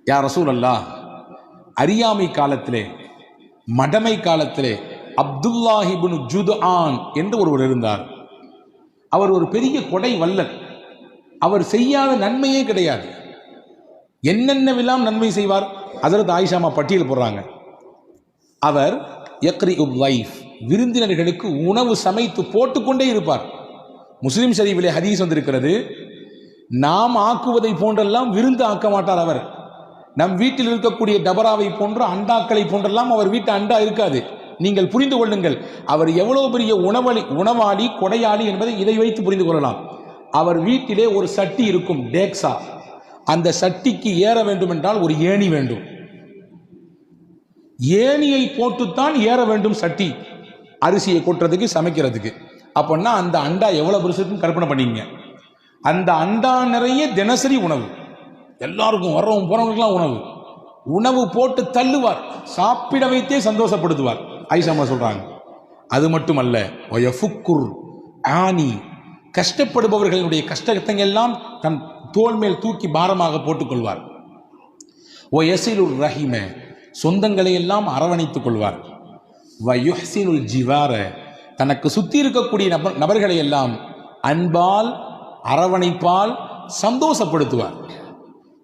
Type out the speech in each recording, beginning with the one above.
யா ரசூலல்லாஹ், அறியாமை காலத்திலே, மடமை காலத்திலே அப்துல்லாஹி இப்னு ஜுத்ஆன் என்று ஒருவர் இருந்தார். அவர் ஒரு பெரிய கொடை வல்லர். அவர் செய்யாத நன்மையே கிடையாது. என்னென்னவெல்லாம் நன்மை செய்வார். ஹஜ்ரத் ஆயிஷாமா பட்டியல் போடுறாங்க. அவர் யக்ரிஉல் லைஃப், விருந்தினர்களுக்கு உணவு சமைத்து போட்டுக்கொண்டே இருப்பார். முஸ்லிம் ஷரீஃபிலே ஹதீஸ் வந்திருக்கிறது, நாம் ஆக்குவதை போன்றெல்லாம் விருந்து ஆக்க மாட்டார் அவர். நம் வீட்டில் இருக்கக்கூடிய டபராவை போன்ற அண்டாக்களை போன்றெல்லாம் அவர் வீட்டு அண்டா இருக்காது. நீங்கள் புரிந்து கொள்ளுங்கள், அவர் எவ்வளவு பெரிய உணவாளி கொடையாளி என்பதை இதை வைத்து புரிந்து கொள்ளலாம். அவர் வீட்டிலே ஒரு சட்டி இருக்கும், டேக்ஸா. அந்த சட்டிக்கு ஏற வேண்டும் என்றால் ஒரு ஏணி வேண்டும். ஏணியை போட்டுத்தான் ஏற வேண்டும் சட்டி, அரிசியை கொட்டுறதுக்கு, சமைக்கிறதுக்கு. அப்படின்னா அந்த அண்டா எவ்வளவு பெருசுன்னு கற்பனை பண்ணிங்க. அந்த அண்டா நிறைய தினசரி உணவு, எல்லாருக்கும் வர்றவங்க போறவங்களுக்குலாம் உணவு போட்டு தள்ளுவார், சாப்பிட வைத்தே சந்தோஷப்படுத்துவார். ஆயிஷா சொல்றாங்க. அது மட்டுமல்ல, ஆனி, கஷ்டப்படுபவர்களுடைய கஷ்டத்தை எல்லாம் தன் தோள் மேல் தூக்கி பாரமாக போட்டுக்கொள்வார். ஒயசிலுர் ரஹிம, சொந்தங்களை எல்லாம் அரவணைத்துக் கொள்வார். வயுஹ்சினுல் ஜிவார, தனக்கு சுத்தி இருக்கக்கூடிய நபர்களை எல்லாம் அன்பால் அரவணைப்பால் சந்தோஷப்படுத்துவார்.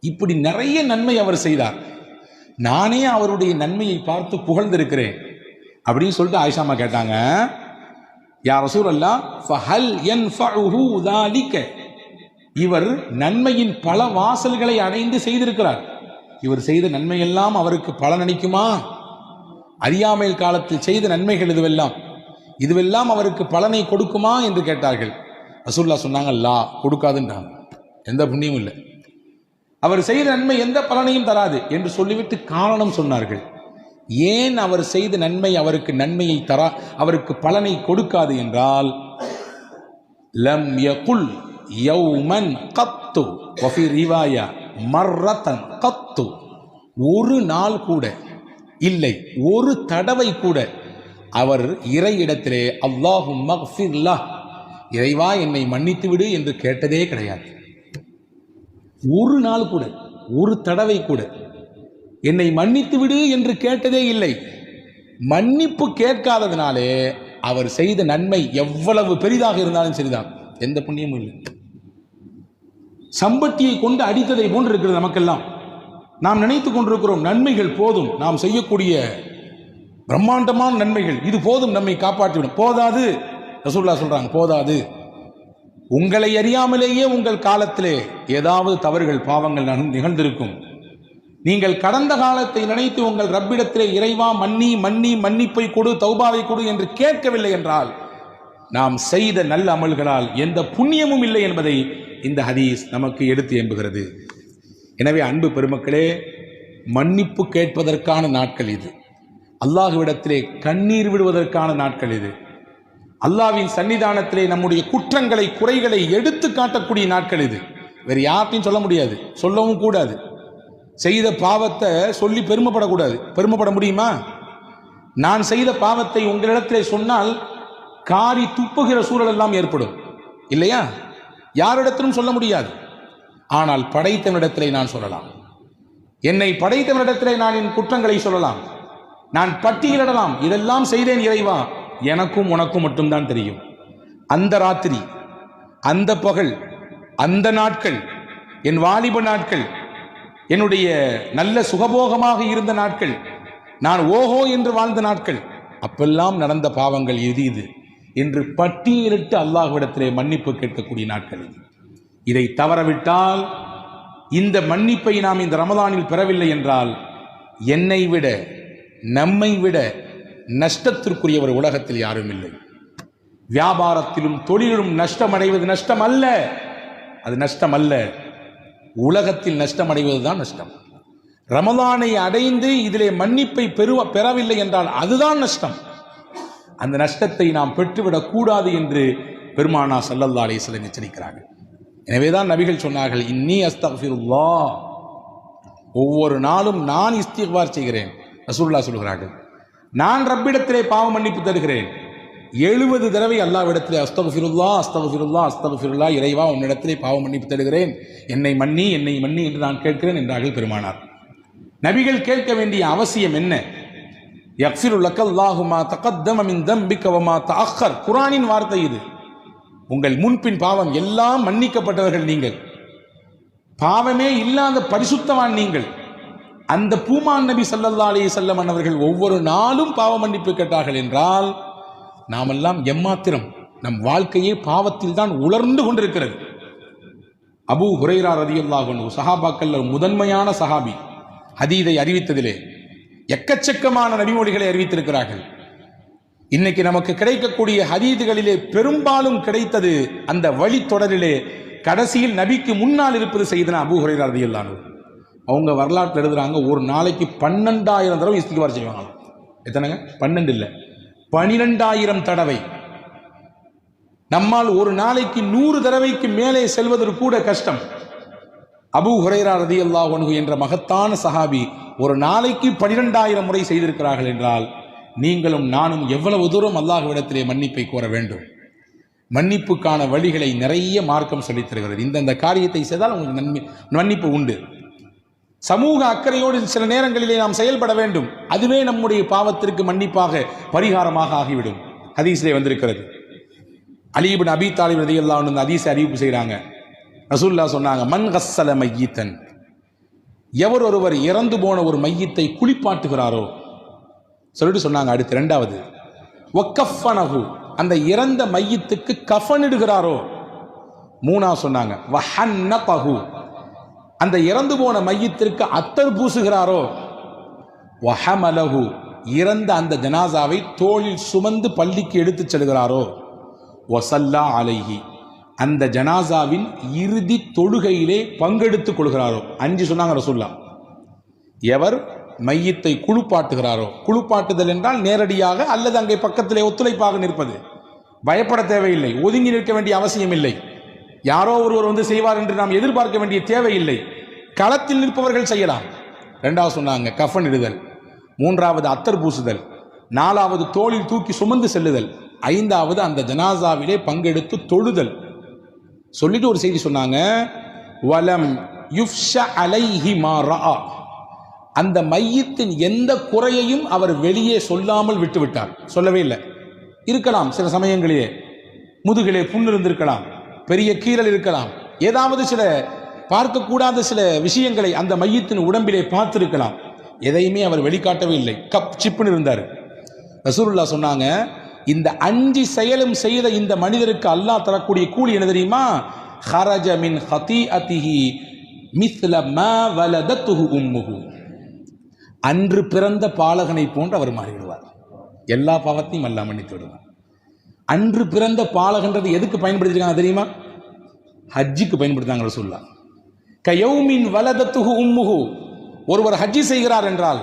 இப்படி நிறைய நன்மை அவர் செய்தார். நானே அவருடைய நன்மையை பார்த்து புகழ்ந்திருக்கிறேன் அப்படின்னு சொல்லிட்டு ஆயிஷாமா கேட்டாங்க, யா ரசூலல்லாஹ், ஃபஹல் யன்ஃபஉஹு ذلك, இவர் நன்மையின் பல வாசல்களை அடைந்து செய்திருக்கிறார். இவர் செய்த நன்மையெல்லாம் அவருக்கு பலன் அளிக்குமா? அறியாமையில் காலத்தில் செய்த நன்மைகள் இதுவெல்லாம் அவருக்கு பலனை கொடுக்குமா என்று கேட்டார்கள். ரசூலுல்லாஹ் சொன்னாங்க, லா, கொடுக்காதுன்றாங்க. எந்த புண்ணியமும் இல்லை, அவர் செய்த நன்மை எந்த பலனையும் தராது என்று சொல்லிவிட்டு காரணம் சொன்னார்கள். ஏன் அவர் செய்த நன்மை அவருக்கு நன்மையை அவருக்கு பலனை கொடுக்காது என்றால், லம் யகுல் யௌமன் கத்து வஃபி ரிவாயா மர்ரத்தன் கத்து, ஒரு நாள் கூட இல்லை, ஒரு தடவை கூட அவர் இறையிடத்திலே அல்லாஹும்ம ஃபிர் லஹ், இறைவா என்னை மன்னித்து விடு என்று கேட்டதே கிடையாது. ஒரு நாள் கூட, ஒரு தடவை கூட என்னை மன்னித்து விடு என்று கேட்டதே இல்லை. மன்னிப்பு கேட்காததினாலே அவர் செய்த நன்மை எவ்வளவு பெரிதாக இருந்தாலும் சரிதான், எந்த புண்ணியமும் இல்லை. சம்பட்டியை கொண்டு அடித்ததை போன்று இருக்கிறது நமக்கெல்லாம். நாம் நினைத்துக் கொண்டிருக்கிறோம் நன்மைகள் போதும், நாம் செய்யக்கூடிய பிரம்மாண்டமான நன்மைகள் இது போதும், நம்மை காப்பாற்றிவிடும். போதாது. ரசூலுல்லாஹ் சொல்றாங்க, போதாது. உங்களை அறியாமலேயே உங்கள் காலத்திலே ஏதாவது தவறுகள் பாவங்கள் நிகழ்ந்திருக்கும். நீங்கள் கடந்த காலத்தை நினைத்து உங்கள் ரப்பிடத்திலே இறைவா மன்னிப்பை கொடு, தௌபாவை கொடு என்று கேட்கவில்லை என்றால் நாம் செய்த நல்ல அமல்களால் எந்த புண்ணியமும் இல்லை என்பதை இந்த ஹதீஸ் நமக்கு எடுத்து எம்புகிறது. எனவே அன்பு பெருமக்களே, மன்னிப்பு கேட்பதற்கான நாட்கள் இது. அல்லாஹ்விடத்திலே கண்ணீர் விடுவதற்கான நாட்கள் இது. அல்லாஹ்வின் சன்னிதானத்திலே நம்முடைய குற்றங்களை குறைகளை எடுத்து காட்டக்கூடிய நாட்கள் இது. வேறு யார்ட்டையும் சொல்ல முடியாது, சொல்லவும் கூடாது. செய்த பாவத்தை சொல்லி பெருமைப்படக்கூடாது. பெருமைப்பட முடியுமா? நான் செய்த பாவத்தை உங்களிடத்திலே சொன்னால் காரி துப்புகிற சூழல் எல்லாம் ஏற்படும் இல்லையா? யாரிடத்திலும் சொல்ல முடியாது. ஆனால் படைத்தவனிடத்திலே நான் சொல்லலாம். என்னை படைத்தவனிடத்திலே நான் என் குற்றங்களை சொல்லலாம். நான் பட்டியலிடலாம், இதெல்லாம் செய்தேன் இறைவா, எனக்கும் உனக்கும் மட்டும்தான் தெரியும். அந்த ராத்திரி, அந்த பகல், அந்த நாட்கள், என் வாலிப நாட்கள், என்னுடைய நல்ல சுகபோகமாக இருந்த நாட்கள், நான் ஓஹோ என்று வாழ்ந்த நாட்கள், அப்பெல்லாம் நடந்த பாவங்கள் இது என்று பட்டியலிட்டு அல்லாஹ்விடத்திலே மன்னிப்பு கேட்கக்கூடிய நாட்கள் இது. இதை தவறவிட்டால், இந்த மன்னிப்பை நாம் இந்த ரமதானில் பெறவில்லை என்றால், என்னை விட நம்மை விட நஷ்டத்திற்குரியவர் உலகத்தில் யாரும் இல்லை. வியாபாரத்திலும் தொழிலும் நஷ்டம் அடைவது நஷ்டம் அல்ல, அது நஷ்டம் அல்ல. உலகத்தில் நஷ்டம் அடைவதுதான் நஷ்டம். ரமலானை அடைந்து இதிலே மன்னிப்பை பெறவில்லை என்றால் அதுதான் நஷ்டம். அந்த நஷ்டத்தை நாம் பெற்றுவிடக் கூடாது என்று பெருமானா ஸல்லல்லாஹு அலைஹி வஸல்லம் எச்சரிக்கிறார்கள். எனவேதான் நபிகள் சொன்னார்கள், இன்னி அஸ்தக்ஃபிருல்லாஹ், ஒவ்வொரு நாளும் நான் இஸ்திக்பார் செய்கிறேன். ரசூலுல்லாஹ் சொல்கிறார்கள், நான் ரப்பிடத்திலே பாவ மன்னிப்பு தருகிறேன். 70 தடவை அல்லாஹ்விடத்திலே அஸ்தக்ஃபிருல்லாஹ் அஸ்தக்ஃபிருல்லாஹ் அஸ்தக்ஃபிருல்லாஹ், இறைவா உன்னிடத்திலே பாவ மன்னிப்பு தருகிறேன், என்னை மன்னி என்று நான் கேட்கிறேன் என்றார்கள் பெருமானார். நபிகள் கேட்க வேண்டிய அவசியம் என்ன? யக்ஃபிரு லக்கல்லாஹு மா தகத்தம மின் தம்பிக வ மா தஅக்கர். குர்ஆனின் வார்த்தை இது. உங்கள் முன்பின் பாவம் எல்லாம் மன்னிக்கப்பட்டவர்கள் நீங்கள், பாவமே இல்லாத பரிசுத்தவான் நீங்கள். அந்த பூமான் நபி ஸல்லல்லாஹு அலைஹி வஸல்லம் அவர்கள் ஒவ்வொரு நாளும் பாவ மன்னிப்பு கேட்டார்கள் என்றால் நாமெல்லாம் எம்மாத்திரம்? நம் வாழ்க்கையே பாவத்தில் தான் உலர்ந்து கொண்டிருக்கிறது. அபூ ஹுரைரா ரலியல்லாஹு அன்ஹு சஹாபாக்கள் முதன்மையான சஹாபி, ஹதீதை அறிவித்ததிலே எக்கச்சக்கமான நபிமொழிகளை அறிவித்திருக்கிறார்கள். இன்னைக்கு நமக்கு கிடைக்கக்கூடிய ஹதீதுகளிலே பெரும்பாலும் கிடைத்தது அந்த வழித்தொடரிலே கடைசியில் நபிக்கு முன்னால் இருப்பது சையதுனா அபூ ஹுரைரா ரலியல்லாஹு அன்ஹு. அவங்க வரலாற்றில் எழுதுறாங்க, ஒரு நாளைக்கு 12,000 தடவை இஸ்திக்பார் செய்வாங்க. எத்தனைங்க? 12 இல்லை, 12,000 தடவை. நம்மால் ஒரு நாளைக்கு 100 தடவைக்கு மேலே செல்வதற்கு கூட கஷ்டம். அபூ ஹுரைரா ரலியல்லாஹு அன்ஹு என்ற மகத்தான சஹாபி ஒரு நாளைக்கு 12,000 முறை செய்திருக்கிறார்கள் என்றால் நீங்களும் நானும் எவ்வளவு தூரம் அல்லாஹ்விடத்திலே மன்னிப்பை கோர வேண்டும்? மன்னிப்புக்கான வழிகளை நிறைய மார்க்கம் சொல்லித் தருகிறது. இந்த காரியத்தை செய்தால் உங்களுக்கு மன்னிப்பு உண்டு. சமூக அக்கறையோடு சில நேரங்களிலே நாம் செயல்பட வேண்டும். அதுவே நம்முடைய பாவத்திற்கு மன்னிப்பாக பரிகாரமாக ஆகிவிடும். ஹதீஸிலே வந்திருக்கிறது. அலி இப்னு அபீ தாலிப் ரலியல்லாஹு அன்ஹு ஹதீஸை அறிவிப்பு செய்கிறாங்க. ரசூலுல்லாஹ் சொன்னாங்க, மன் கஸ்ஸல மையித்தன், எவர் ஒருவர் இறந்து போன ஒரு மையத்தை குளிப்பாட்டுகிறாரோ சொல்லிட்டு சொன்னாங்க. அடுத்து இரண்டாவது, வக்கஃபனஹு, அந்த இறந்த மையத்துக்கு கஃனிடுகிறாரோ. மூணாவது சொன்னாங்க, வஹன்னதஹு, அந்த இறந்து போன மையத்திற்கு அத்தர் பூசுகிறாரோ. வஹமலஹு, இறந்த அந்த ஜனாசாவை தோளில் சுமந்து பள்ளிக்கு எடுத்துச் செல்கிறாரோ. வஸல்லா அலைஹி, அந்த ஜனாசாவின் இறுதி தொழுகையிலே பங்கெடுத்துக் கொள்கிறாரோ. 5 சொன்னாங்க ரசூலுல்லாஹ். எவர் மையத்தை குளிப்பாட்டுகிறாரோ, குளிப்பாட்டுதல் என்றால் நேரடியாக அல்லது அங்கே பக்கத்திலே ஒத்துழைப்பாக நிற்பது, பயப்பட தேவையில்லை, ஒதுங்கி நிற்க வேண்டிய அவசியம் இல்லை, யாரோ ஒருவர் வந்து செய்வார் என்று நாம் எதிர்பார்க்க வேண்டிய தேவையில்லை, களத்தில் நிற்பவர்கள் செய்யலாம். 2வது சொன்னாங்க கஃன் இடுதல், 3வது அத்தர் பூசுதல், 4வது தோளில் தூக்கி சுமந்து செல்லுதல், 5வது அந்த ஜனாசாவிலே பங்கெடுத்து தொழுதல். சொல்லிட்டு ஒரு செய்தி சொன்னாங்க, வலம் யுஃப்ஷ அலைஹி மா ரஆ, அந்த மையத்தின் எந்த குறையையும் அவர் வெளியே சொல்லாமல் விட்டுவிட்டார். சொல்லவே இல்லை. இருக்கலாம் சில சமயங்களிலே முதுகிலே புண் இருந்திருக்கலாம், பெரிய கீறல் இருக்கலாம், ஏதாவது சில பார்க்கக்கூடாத சில விஷயங்களை அந்த மையத்தின் உடம்பிலே பார்த்திருக்கலாம். எதையுமே அவர் வெளிக்காட்டவே இல்லை, கப் சிப்புன்னு இருந்தார். ரசூலுல்லாஹ் சொன்னாங்க, இந்த 5 செயலும் செய்த இந்த மனிதருக்கு அல்லாஹ் தரக்கூடிய கூலி என்ன தெரியுமா? ஹரஜ மின் ஹதீஅதிஹி மிஸ்ல மா வலதத்துஹு உம்முஹு, அன்று பிறந்த பாலகனை போன்று அவர் மாறிவிடுவார். எல்லா பாவத்தையும் அல்லாஹ் மன்னித்து விடுவார். அன்று பிறந்த பாலகன்றது எதுக்கு பயன்படுத்திருக்காங்க தெரியுமா? ஹஜ்ஜுக்கு பயன்படுத்தாங்க ரசூலுல்லாஹ். கயௌமின் வலதத்துஹு உம்முஹு, ஒருவர் ஹஜ்ஜி செய்கிறார் என்றால்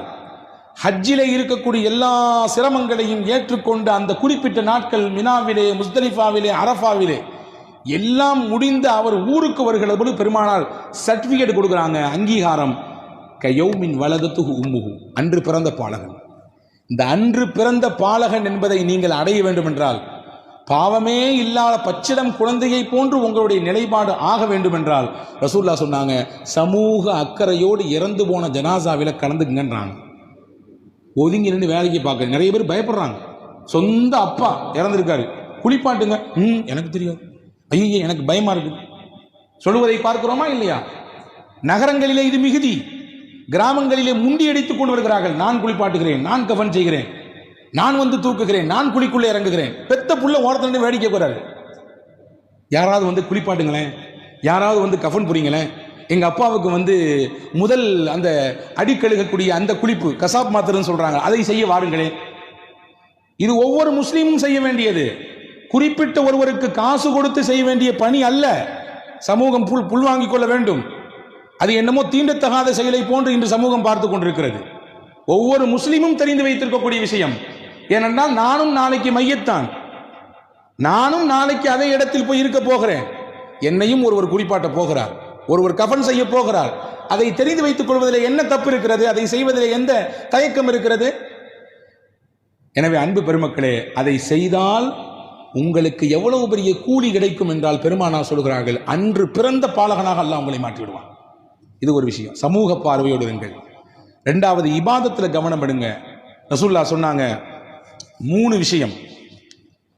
ஹஜ்ஜிலே இருக்கக்கூடிய எல்லா சிரமங்களையும் ஏற்றுக்கொண்டு அந்த குறிப்பிட்ட நாட்கள் மினாவிலே, முஸ்தலிஃபாவிலே, அரஃபாவிலே எல்லாம் முடிந்து அவர் ஊருக்கு வருகிற போது பெருமானார் சர்டிபிகேட் கொடுக்குறாங்க, அங்கீகாரம். கயௌமின் வலதத்துஹு உம்முஹு, அன்று பிறந்த பாலகன். இந்த அன்று பிறந்த பாலகன் என்பதை நீங்கள் அடைய வேண்டும் என்றால், பாவமே இல்லாத பச்சிடம் குழந்தையை போன்று உங்களுடைய நிலைப்பாடு ஆக வேண்டும் என்றால் ரசூலுல்லாஹ் சொன்னாங்க, சமூக அக்கறையோடு இறந்து போன ஜனாசாவில கலந்துக்குங்கன்றாங்க. ஒதுங்கி நின்று வேலைக்கு பார்க்க நிறைய பேர் பயப்படுறாங்க. சொந்த அப்பா இறந்திருக்காரு, குளிப்பாட்டுங்க, எனக்கு தெரியும், ஐயே எனக்கு பயமா இருக்கு சொல்லுவதை பார்க்கிறோமா இல்லையா? நகரங்களிலே இது மிகுதி, கிராமங்களிலே முண்டி அடித்துக் கொண்டு வருகிறார்கள். நான் குளிப்பாட்டுகிறேன், நான் கஃன் செய்கிறேன், நான் வந்து தூக்குகிறேன், நான் குளிக்குள்ளே இறங்குகிறேன். பெத்த புள்ள ஓரத்துல வேடிக்கை போறாரு. யாராவது வந்து குளிப்பாட்டுங்களேன், யாராவது வந்து கஃன் புரியுங்களேன். எங்க அப்பாவுக்கு வந்து முதல் அந்த அடிக்கழுகக்கூடிய அந்த குளிப்பு கசாப் மாத்திரன்னு சொல்றாங்க, அதை செய்ய வாருங்களேன். இது ஒவ்வொரு முஸ்லீமும் செய்ய வேண்டியது, குறிப்பிட்ட ஒருவருக்கு காசு கொடுத்து செய்ய வேண்டிய பணி அல்ல. சமூகம் புல் வாங்கிக் கொள்ள வேண்டும். அது என்னமோ தீண்டத்தகாத செயலை போன்று இன்று சமூகம் பார்த்து கொண்டிருக்கிறது. ஒவ்வொரு முஸ்லீமும் தெரிந்து வைத்திருக்கக்கூடிய விஷயம். ஏனென்றால் நானும் நாளைக்கு மையத்தான், நானும் நாளைக்கு அதே இடத்தில் போய் இருக்க போகிறேன். என்னையும் ஒருவர் குளிப்பாட்ட போகிறார், ஒருவர் கஃன் செய்ய போகிறார். அதை தெரிந்து வைத்துக் கொள்வதில் என்ன தப்பு இருக்கிறது? அதை செய்வதில் எந்த தயக்கம் இருக்கிறது? எனவே அன்பு பெருமக்களே, அதை செய்தால் உங்களுக்கு எவ்வளவு பெரிய கூலி கிடைக்கும் என்றால் பெருமானார் சொல்கிறார்கள், அன்று பிறந்த பாலகனாக அல்லாஹ் உங்களை மாற்றிவிடுவான். இது ஒரு விஷயம். சமூக பார்வையோடு இருங்கள். ரெண்டாவது இபாதத்துல கவனம் எடுங்க. ரசூலுல்லாஹ் சொன்னாங்க 3 விஷயம்.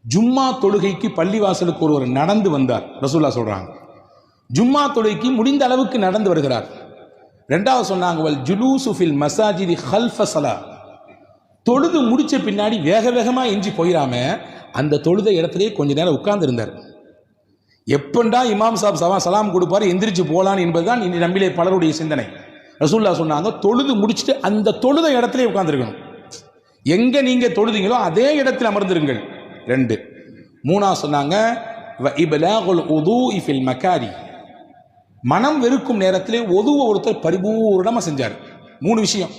ஜும்மா தொழுகைக்கு பள்ளிவாசலுக்கு ஒருவர் நடந்து வந்தார். ரசூலுல்லாஹ் சொல்றாங்க ஜும்மா தொழுகைக்கு முடிந்த அளவுக்கு நடந்து வருகிறார். ரெண்டாவது சொன்னாங்க வல் ஜுலூசு ஃபில் மசாஜிதி ஹல்ஃப ஸலா, தொழுது முடிச்ச பின்னாடி வேக வேகமா எஞ்சி போயிடாம அந்த தொழுத இடத்திலே கொஞ்ச நேரம் உட்கார்ந்து இருந்தார். எப்பண்டா இமாம் சாப் சலாம் கொடுப்பாரு எந்திரிச்சு போலான்னு என்பதுதான் இனி நம்மிலே பலருடைய சிந்தனை. ரசூலுல்லாஹ் சொன்னாங்க தொழுது முடிச்சுட்டு அந்த தொழுத இடத்திலே உட்கார்ந்துருக்கணும். எங்க நீங்க தொழுதீங்களோ அதே இடத்தில் அமர்ந்திருங்கள். 2. 3 சொன்னாங்க வ இப்லாகுல் உதூஇ ஃபில் மகாரி, மனம் வெறுக்கும் நேரத்திலே ஒதுவ ஒருத்தர் பரிபூர்ணமா செஞ்சார். 3 விஷயம்.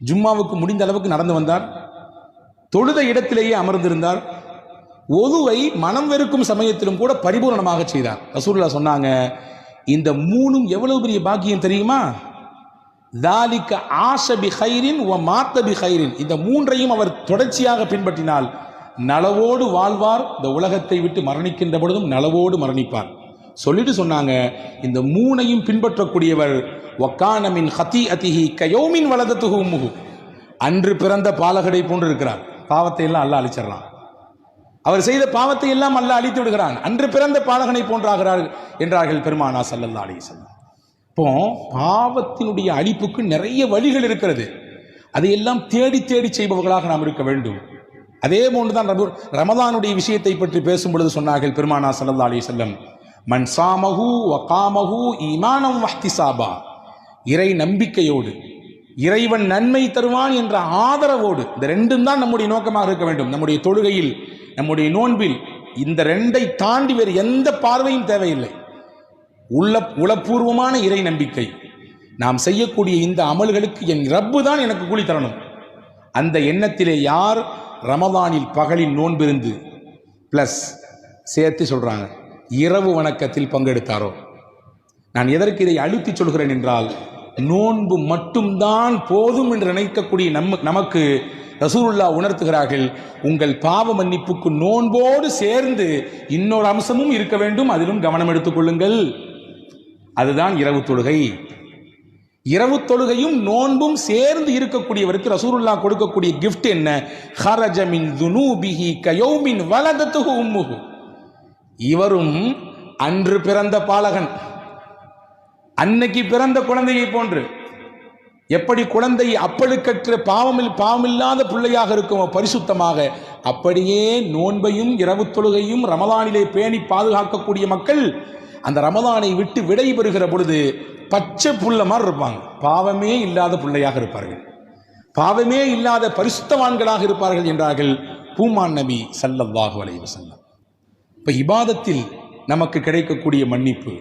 ஜும்மாவுக்கு முடிந்த அளவுக்கு நடந்து வந்தார், தொழுத இடத்திலேயே அமர்ந்திருந்தார், ஒதுவை மனம் வெறுக்கும் சமயத்திலும் கூட பரிபூர்ணமாக செய்தார். ரசூலுல்லாஹ் சொன்னாங்க இந்த 3ம் எவ்வளவு பெரிய பாக்கியம் தெரியுமா? தாலிக ஆஷ பி கைரின் வ மாத்த பி கைரின், இந்த 3ஐயும் அவர் தொடர்ச்சியாக பின்பற்றினால் நலவோடு வாழ்வார், இந்த உலகத்தை விட்டு மரணிக்கின்ற பொழுதும் நலவோடு மரணிப்பார். சொல்லிட்டு சொன்னாங்க இந்த 3ஐயும் பின்பற்றக்கூடியவர் வக்கான மின் ஹதீஅதிஹி கயௌமின் வலதத்துஹு உம்முஹு, அன்று பிறந்த பாலகடை போன்று இருக்கிறார். பாவத்தை எல்லாம் அல்லாஹ் அழிச்சிடறான். அவர் செய்த பாவத்தை எல்லாம் அல்லாஹ் அழித்து விடுகிறான். அன்று பிறந்த பாலகனை போன்றாகிறார் என்றார்கள் பெருமானா ஸல்லல்லாஹு அலைஹி வஸல்லம். இப்போ பாவத்தினுடைய அழிப்புக்கு நிறைய வழிகள் இருக்கிறது. அதையெல்லாம் தேடி தேடி செய்பவர்களாக நாம் இருக்க வேண்டும். அதே போன்றுதான் ரமதானுடைய விஷயத்தை பற்றி பேசும் பொழுது சொன்னார்கள் பெருமானா ஸல்லல்லாஹு அலைஹி வஸல்லம் மன் சாமஹு வ காமஹு ஈமானம் வஹ்திசாபா, இறை நம்பிக்கையோடு இறைவன் நன்மை தருவான் என்ற ஆதரவோடு, இந்த 2ம் தான் நம்முடைய நோக்கமாக இருக்க வேண்டும். நம்முடைய தொழுகையில், நம்முடைய நோன்பில் இந்த 2ஐ தாண்டி வேறு எந்த பார்வையும் தேவையில்லை. உளப்பூர்வமான இறை நம்பிக்கை, நாம் செய்யக்கூடிய இந்த அமல்களுக்கு என் ரப்பு தான் எனக்கு கூலி தரணும், அந்த எண்ணத்திலே யார் ரமதானில் பகலில் நோன்பிருந்து பிளஸ் சேர்த்து சொல்றாங்க இரவு வணக்கத்தில் பங்கெடுத்தாரோ. நான் எதற்கு இதை அழுத்தி சொல்கிறேன் என்றால், நோன்பு மட்டும்தான் போதும் என்று நினைக்கக்கூடிய நமக்கு ரசூலுல்லாஹ் உணர்த்துகிறார்கள், உங்கள் பாவ மன்னிப்புக்கு நோன்போடு சேர்ந்து இன்னொரு அம்சமும் இருக்க வேண்டும், அதிலும் கவனம் எடுத்துக் கொள்ளுங்கள். அதுதான் இரவு தொழுகை. இரவு தொழுகையும் நோன்பும் சேர்ந்து இருக்கக்கூடியவருக்கு ரசூலுல்லாஹ் கொடுக்கக்கூடிய கிஃப்ட் என்ன? ஹரஜ மின் துனூபிஹி கயௌமின் வலதத்துஹு உம்முஹு, இவரும் அன்று பிறந்த பாலகன், அன்னைக்கு பிறந்த குழந்தையை போன்று, எப்படி குழந்தை அப்பழுக்கற்ற பாவமில்லாத பிள்ளையாக இருக்குமோ பரிசுத்தமாக, அப்படியே நோன்பையும் இரவு தொழுகையும் ரமதானிலே பேணி பாதுகாக்கக்கூடிய மக்கள் அந்த ரமதானை விட்டு விடை பெறுகிற பொழுது பச்சை புள்ள மாதிரி இருப்பாங்க. பாவமே இல்லாத பிள்ளையாக இருப்பார்கள், பாவமே இல்லாத பரிசுத்தவான்களாக இருப்பார்கள் என்றார்கள் பூமான் நபி ஸல்லல்லாஹு அலைஹி வஸல்லம். இப்ப இபாதத்தில் நமக்கு கிடைக்கக்கூடிய மன்னிப்பு,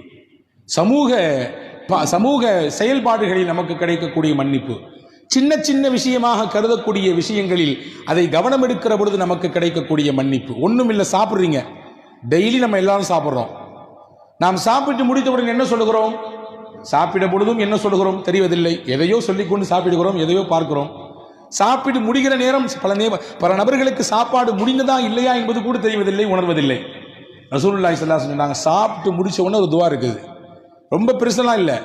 சமூக செயல்பாடுகளில் நமக்கு கிடைக்கக்கூடிய மன்னிப்பு, சின்ன சின்ன விஷயமாக கருதக்கூடிய விஷயங்களில் அதை கவனம் எடுக்கிற பொழுது நமக்கு கிடைக்கக்கூடிய மன்னிப்பு. ஒன்றும் இல்லை, சாப்பிட்றீங்க, டெய்லி நம்ம எல்லாரும் சாப்பிட்றோம். நாம் சாப்பிட்டு முடித்தவுடன் என்ன சொல்லுகிறோம்? சாப்பிட பொழுதும் என்ன சொல்லுகிறோம் தெரிவதில்லை, எதையோ சொல்லிக்கொண்டு சாப்பிடுகிறோம், எதையோ பார்க்கிறோம். சாப்பிட்டு முடிகிற நேரம் பல நபர்களுக்கு சாப்பாடு முடிந்ததா இல்லையா என்பது கூட தெரிவதில்லை, உணர்வதில்லை. ரசூலுல்லாஹி ஸல்லல்லாஹு அலைஹி வஸல்லம் சொன்னாங்க, சாப்பிட்டு முடிச்ச உடனே ஒரு துஆ இருக்குது, ரொம்ப பெருசெல்லாம் இல்லை.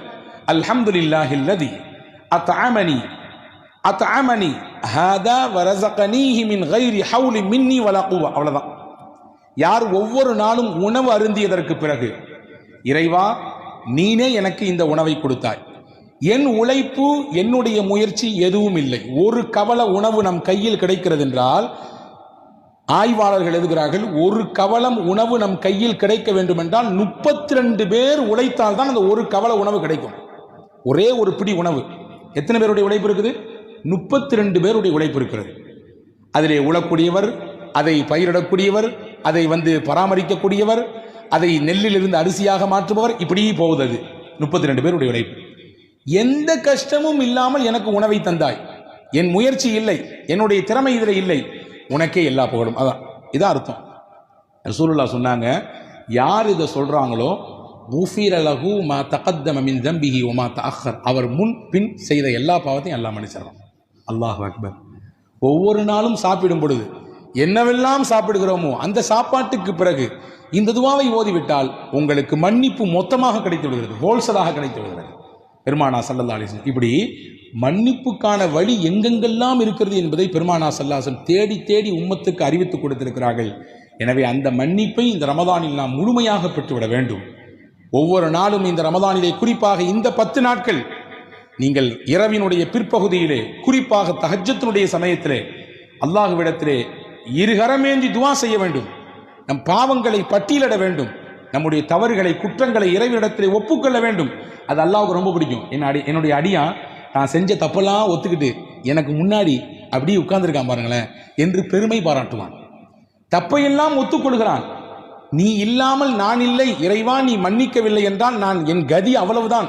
அல்ஹம்துலில்லாஹில்லதி அத்அமனி ஹாதா வரஸகனீஹி மின் கைரி ஹவுலி மின்னி வலா குவா. அவ்வளவுதான். யார் ஒவ்வொரு நாளும் உணவு அருந்தியதற்கு பிறகு, இறைவா நீனே எனக்கு இந்த உணவை கொடுத்தாய், என் உழைப்பு என்னுடைய முயற்சி எதுவும் இல்லை, ஒரு கவள உணவு நம் கையில் கிடைக்கிறது என்றால், ஆய்வாளர்கள் எழுதுகிறார்கள், ஒரு கவளம் உணவு நம் கையில் கிடைக்க வேண்டும் என்றால் 32 பேர் உழைத்தால் தான் அந்த ஒரு கவள உணவு கிடைக்கும். ஒரே ஒரு பிடி உணவு எத்தனை பேருடைய உழைப்பு இருக்குது? 32 பேருடைய உழைப்பு இருக்கிறது. அதிலே உழக்கூடியவர், அதை பயிரிடக்கூடியவர், அதை பராமரிக்கக்கூடியவர், அதை நெல்லிலிருந்து அரிசியாக மாற்றுபவர், இப்படி போகுது. அது 32 பேருடைய உழைப்பு. எந்த கஷ்டமும் இல்லாமல் எனக்கு உணவை தந்தாய், என் முயற்சி இல்லை, என்னுடைய திறமை இதில் இல்லை, உனக்கே எல்லா புகழும். அதான் இதான் அர்த்தம். ரசூலுல்லாஹ் சொன்னாங்க, யார் இதை சொல்றாங்களோ குஃபிர லஹு மா தகத்தம மின் தம்பிஹி வ மா தஅக்கர், அவர் முன் பின் செய்த எல்லா பாவத்தையும் அல்லாஹ் மன்னிச்சிடுறான். அல்லாஹ் அக்பர். ஒவ்வொரு நாளும் சாப்பிடும் பொழுது என்னவெல்லாம் சாப்பிடுகிறோமோ அந்த சாப்பாட்டுக்கு பிறகு இந்த துவாவை ஓதிவிட்டால் உங்களுக்கு மன்னிப்பு மொத்தமாக கிடைத்து விடுகிறது, ஹோல்சலாக கிடைத்து விடுகிறது. பெருமானா ஸல்லல்லாஹு அலைஹி வஸல்லம் இப்படி மன்னிப்புக்கான வழி எங்கெங்கெல்லாம் இருக்கிறது என்பதை பெருமானார் ஸல்லல்லாஹு அலைஹி வஸல்லம் தேடி தேடி உம்மத்துக்கு அறிவித்துக் கொடுத்திருக்கிறார்கள். எனவே அந்த மன்னிப்பை இந்த ரமதானில் நாம் முழுமையாக பெற்றுவிட வேண்டும். ஒவ்வொரு நாளும் இந்த ரமதானிலே, குறிப்பாக இந்த 10 நாட்கள், நீங்கள் இரவினுடைய பிற்பகுதியிலே, குறிப்பாக தஹஜ்ஜுடைய சமயத்திலே அல்லாஹ்விடத்திலே இருகரமேந்தி துஆ செய்ய வேண்டும். நம் பாவங்களை பட்டியலிட வேண்டும். நம்முடைய தவறுகளை, குற்றங்களை இறைவனிடத்திலே ஒப்புக்கொள்ள வேண்டும். அது அல்லாஹ்வுக்கு ரொம்ப பிடிக்கும். என்னுடைய அடியான் நான் செஞ்ச தப்பெல்லாம் ஒத்துக்கிட்டு எனக்கு முன்னாடி அப்படியே உட்கார்ந்துருக்கான் பாருங்களேன் என்று பெருமை பாராட்டுவான். தப்பையெல்லாம் ஒத்துக்கொள்கிறான். நீ இல்லாமல் நான் இல்லை இறைவா, நீ மன்னிக்கவில்லை என்றால் நான் என் கதி அவ்வளவுதான்,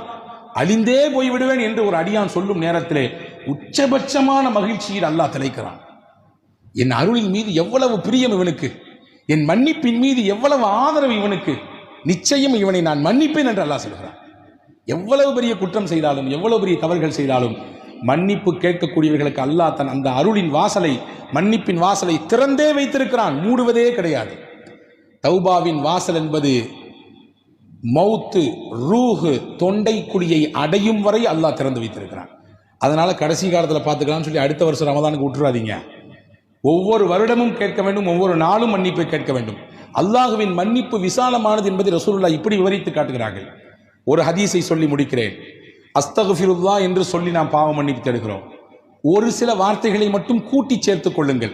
அழிந்தே போய்விடுவேன் என்று ஒரு அடியான் சொல்லும் நேரத்திலே உச்சபட்சமான மகிழ்ச்சியில் அல்லாஹ் திளைக்கிறான். என் அருளின் மீது எவ்வளவு பிரியம் இவனுக்கு, என் மன்னிப்பின் மீது எவ்வளவு ஆதரவு இவனுக்கு, நிச்சயம் இவனை நான் மன்னிப்பேன் என்று அல்லாஹ் சொல்கிறான். எவ்வளவு பெரிய குற்றம் செய்தாலும், எவ்வளவு பெரிய தவறுகள் செய்தாலும் மன்னிப்பு கேட்கக்கூடியவர்களுக்கு அல்லாஹ் தன் அந்த அருளின் வாசலை, மன்னிப்பின் வாசலை திறந்தே வைத்திருக்கிறான், மூடுவதே கிடையாது. தௌபாவின் வாசல் என்பது மௌத்து, ரூஹு, தொண்டை குழியை அடையும் வரை அல்லாஹ் திறந்து வைத்திருக்கிறான். அதனால கடைசி காலத்தில் பார்த்துக்கலாம்னு சொல்லி அடுத்த வருஷம் ரமதானுக்கு விட்டுறாதீங்க. ஒவ்வொரு வருடமும் கேட்க வேண்டும், ஒவ்வொரு நாளும் மன்னிப்பை கேட்க வேண்டும். அல்லாஹுவின் மன்னிப்பு விசாலமானது என்பதை ரசூலுல்லாஹ் இப்படி விவரித்து காட்டுகிறார்கள். ஒரு ஹதீஸை சொல்லி முடிக்கிறேன். அஸ்தக்ஃபிருல்லா என்று சொல்லி நாம் பாவ மன்னிப்பு தேடுகிறோம். ஒரு சில வார்த்தைகளை மட்டும் கூட்டி சேர்த்துக் கொள்ளுங்கள்.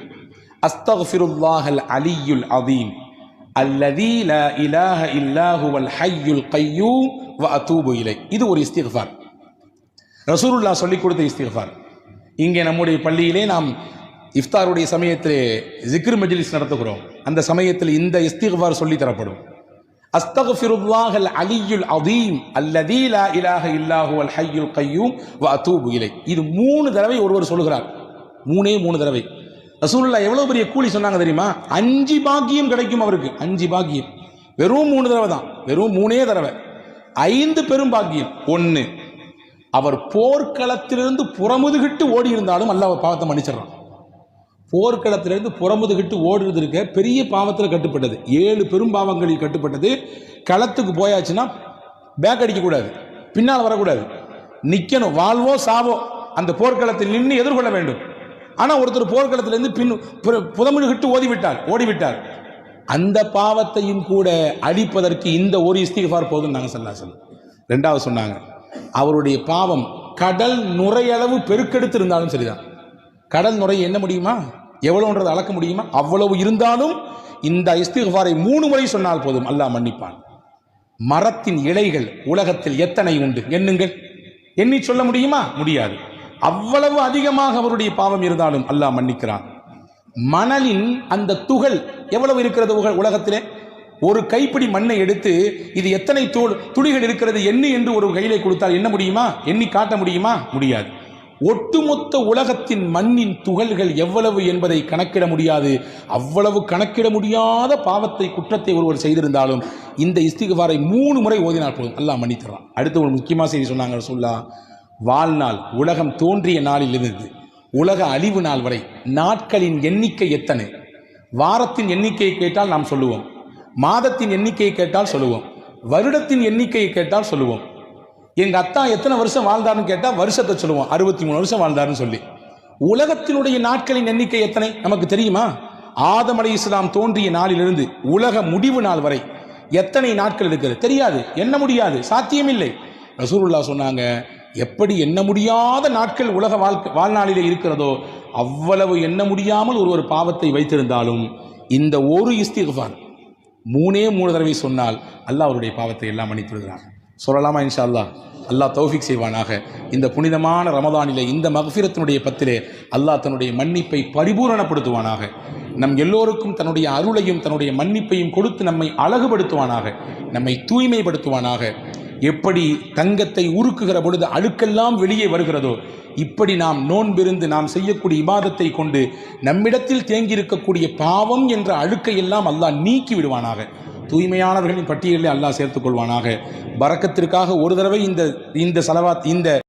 அஸ்தக்ஃபிருல்லாஹல் அலியுல் அதீம் அல்லதீ லா இலாஹ இல்லா ஹுவல் ஹய்யுல் கய்யூம் வ அதூபு இலை. இது ஒரு இஸ்திக்ஃபார், ரசூலுல்லாஹ் சொல்லிக் கொடுத்த இஸ்திக்ஃபார். இங்கே நம்முடைய பள்ளியிலே நாம் இஃப்தாருடைய சமயத்திலே ஜிக்ர் மஜ்லிஸ் நடத்துகிறோம். அந்த சமயத்தில் இந்த இஸ்திக்ஃபார் சொல்லி தரப்படும். அஸ்தக்ஃபிருல்லாஹல் அலியுல் அதீம் அல்லதீ லா இலாஹ இல்லா ஹுவல் ஹய்யுல் கய்யூம் வ அதூபு இலை. இது 3 தடவை ஒருவர் சொல்கிறார். 3 தடவை. ரசூலுல்லாஹ் எவ்வளவு பெரிய கூலி சொன்னாங்க தெரியுமா? 5 பாக்கியம் கிடைக்கும் அவருக்கு. 5 பாக்கியம். வெறும் 3 தடவை தான், வெறும் 3 தடவை. 5 பெரும் பாக்கியம். 1, அவர் போர்க்களத்திலிருந்து புறமுதுகிட்டு ஓடி இருந்தாலும் அல்லாஹ் பாவத்தை மன்னிச்சிடறான். போர்க்களத்திலிருந்து புறமுதுகிட்டு ஓடுறது இருக்க பெரிய பாவத்தில் கட்டுப்பட்டது, 7 பெரும் பாவங்களில் கட்டுப்பட்டது. களத்துக்கு போயாச்சுன்னா பேக் அடிக்கக்கூடாது, பின்னால் வரக்கூடாது, நிற்கணும், வாழ்வோ சாவோ அந்த போர்க்களத்தில் நின்று எதிர்கொள்ள வேண்டும். ஆனால் ஒருத்தர் போர்க்களத்திலிருந்து புறமுதுகிட்டு ஓடிவிட்டார், அந்த பாவத்தையும் கூட அழிப்பதற்கு இந்த ஒரு இஸ்திக்ஃபார் போதும் நாங்கள் ஸல்லல்லாஹு. 2வது சொன்னாங்க, அவருடைய பாவம் கடல் நுரையளவு பெருக்கெடுத்து இருந்தாலும் சரிதான். கடல் நுரை என்ன முடியுமா, எவ்வளவுன்றது அளக்க முடியுமா? அவ்வளவு இருந்தாலும் இந்த இஸ்திக்ஃபாரை 3 முறை சொன்னால் போதும், அல்லாஹ் மன்னிப்பான். மரத்தின் இலைகள் உலகத்தில் எத்தனை உண்டு எண்ணுங்கள். எண்ணி சொல்ல முடியுமா? முடியாது. அவ்வளவு அதிகமாக அவருடைய பாவம் இருந்தாலும் அல்லாஹ் மன்னிக்கிறான். மணலின் அந்த துகள் எவ்வளவு இருக்கிறது உலகத்திலே? ஒரு கைப்பிடி மண்ணை எடுத்து இது எத்தனை துளிகள் இருக்கிறது எண்ணு என்று ஒரு கையிலே கொடுத்தால் என்ன முடியுமா? எண்ணி காட்ட முடியுமா? முடியாது. ஒட்டுமொத்த உலகத்தின் மண்ணின் துகள்கள் எவ்வளவு என்பதை கணக்கிட முடியாது. அவ்வளவு கணக்கிட முடியாத பாவத்தை, குற்றத்தை ஒருவர் செய்திருந்தாலும் இந்த இஸ்திக்ஃபாரை 3 முறை ஓதினால் போதும், அல்லாஹ் மன்னித்தரான். அடுத்து ஒரு முக்கியமான செய்தி சொன்னாங்க ரசூலுல்லாஹ். வாழ்நாள், உலகம் தோன்றிய நாளில் இருந்து உலக அழிவு நாள் வரை நாட்களின் எண்ணிக்கை எத்தனை? வாரத்தின் எண்ணிக்கையை கேட்டால் நாம் சொல்லுவோம், மாதத்தின் எண்ணிக்கையை கேட்டால் சொல்லுவோம், வருடத்தின் எண்ணிக்கையை கேட்டால் சொல்லுவோம். எங்க அத்தா எத்தனை வருஷம் வாழ்ந்தாருன்னு கேட்டா வருஷத்தை சொல்லுவோம், 63 வருஷம் வாழ்ந்தாருன்னு சொல்லி. உலகத்தினுடைய நாட்களின் எண்ணிக்கை எத்தனை நமக்கு தெரியுமா? ஆதம் அலைஹிஸ்ஸலாம் தோன்றிய நாளிலிருந்து உலக முடிவு நாள் வரை எத்தனை நாட்கள் இருக்கிறது தெரியாது, எண்ண முடியாது, சாத்தியமில்லை. ரசூலுல்லாஹ் சொன்னாங்க, எப்படி எண்ண முடியாத நாட்கள் உலக வாழ்நாளிலே இருக்கிறதோ அவ்வளவு எண்ண முடியாமல் ஒரு பாவத்தை வைத்திருந்தாலும் இந்த ஒரு இஸ்திக்ஃபார் 3 தடவை சொன்னால் அல்லாஹ் அவருடைய பாவத்தை எல்லாம் மன்னித்து விடுகிறான். சொல்லலாமா? இன்ஷா அல்லாஹ். அல்லாஹ் தௌஃபீக் செய்வானாக. இந்த புனிதமான ரமதானிலே, இந்த மக்ஃபிரத்தினுடைய பத்திலே அல்லாஹ் தன்னுடைய மன்னிப்பை பரிபூரணப்படுத்துவானாக. நம் எல்லோருக்கும் தன்னுடைய அருளையும் தன்னுடைய மன்னிப்பையும் கொடுத்து நம்மை அழகுபடுத்துவானாக, நம்மை தூய்மைப்படுத்துவானாக. எப்படி தங்கத்தை உருக்குகிற பொழுது அழுக்கெல்லாம் வெளியே வருகிறதோ, இப்படி நாம் நோன்பிருந்து நாம் செய்யக்கூடிய இபாதத்தை கொண்டு நம்மிடத்தில் தேங்கியிருக்கக்கூடிய பாவம் என்ற அழுக்கை எல்லாம் அல்லாஹ் நீக்கி விடுவானாக. தூய்மையானவர்களின் பட்டியலில் அல்லாஹ் சேர்த்துக் கொள்வானாக. பரக்கத்திற்காக ஒரு தடவை இந்த ஸலவாத், இந்த